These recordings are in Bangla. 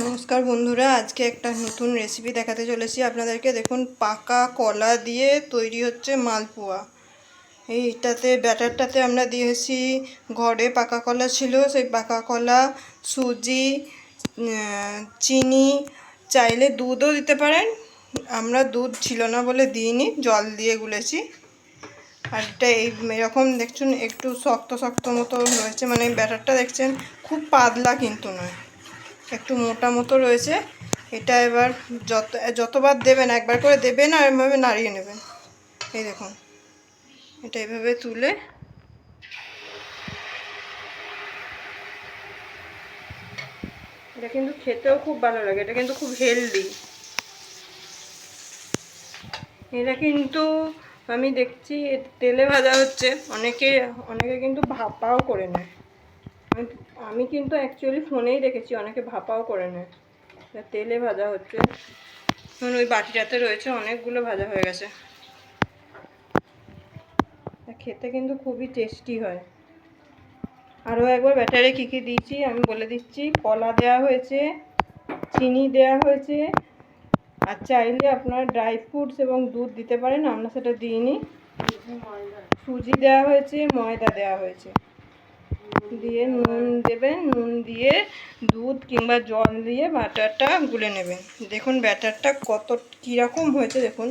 নমস্কার বন্ধুরা, আজকে একটা নতুন রেসিপি দেখাতে চলেছি আপনাদেরকে। দেখুন, পাকা কলা দিয়ে তৈরি হচ্ছে মালপোয়া। এইটাতে ব্যাটারটাতে আমরা দিয়েছি, ঘরে পাকা কলা ছিল, সেই পাকা কলা, সুজি, চিনি, চাইলে দুধও দিতে পারেন। আমরা দুধ ছিল না বলে দিইনি, জল দিয়ে গুলেছি। আর এটা এরকম দেখছেন, একটু শক্ত শক্ত মতো রয়েছে, মানে ব্যাটারটা দেখছেন খুব পাতলা কিন্তু নয়, একটু মোটা মতো রয়েছে। এটা এবার যতবার দেবেন একবার করে দেবেন আর এভাবে নাড়িয়ে নেবেন। এই দেখুন, এটা এভাবে তুলে এটা কিন্তু খেতেও খুব ভালো লাগে, এটা কিন্তু খুব হেলদি। এটা কিন্তু আমি দেখছি তেলে ভাজা হচ্ছে, অনেকে কিন্তু ভাপাও করে নেয়। আমি কিন্তু অ্যাকচুয়ালি ফোনেই দেখেছি অনেকে ভাপাও করে নেয়। তেলে ভাজা হচ্ছে, ওই বাটিটাতে রয়েছে, অনেকগুলো ভাজা হয়ে গেছে। খেতে কিন্তু খুবই টেস্টি হয়। আরও একবার ব্যাটারে কী কী দিয়েছি আমি বলে দিচ্ছি। কলা দেওয়া হয়েছে, চিনি দেওয়া হয়েছে, আর চাইলে আপনার ড্রাই ফ্রুটস এবং দুধ দিতে পারেন, আমরা সেটা দিইনি। সুজি দেওয়া হয়েছে, ময়দা দেওয়া হয়েছে, দিয়ে নুন দেবেন, নুন দিয়ে দুধ কিংবা জল দিয়ে ব্যাটারটা গুলে নেবেন। দেখুন ব্যাটারটা কত কীরকম হয়েছে দেখুন,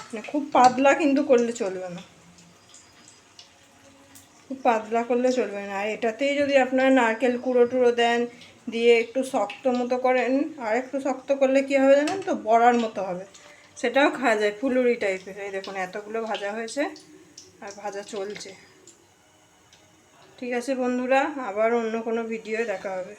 মানে খুব পাতলা কিন্তু করলে চলবে না, খুব পাতলা করলে চলবে না। আর এটাতেই যদি আপনারা নারকেল কুড়ো টুড়ো দেন, দিয়ে একটু শক্ত মতো করেন, আর একটু শক্ত করলে কী হবে জানেন তো, বড়ার মতো হবে, সেটাও খাওয়া যায়, ফুলুরি টাইপের। এই দেখুন এতগুলো ভাজা হয়েছে আর ভাজা চলছে। ঠিক আছে বন্ধুরা, আবার অন্য কোনো ভিডিও দেখা হবে।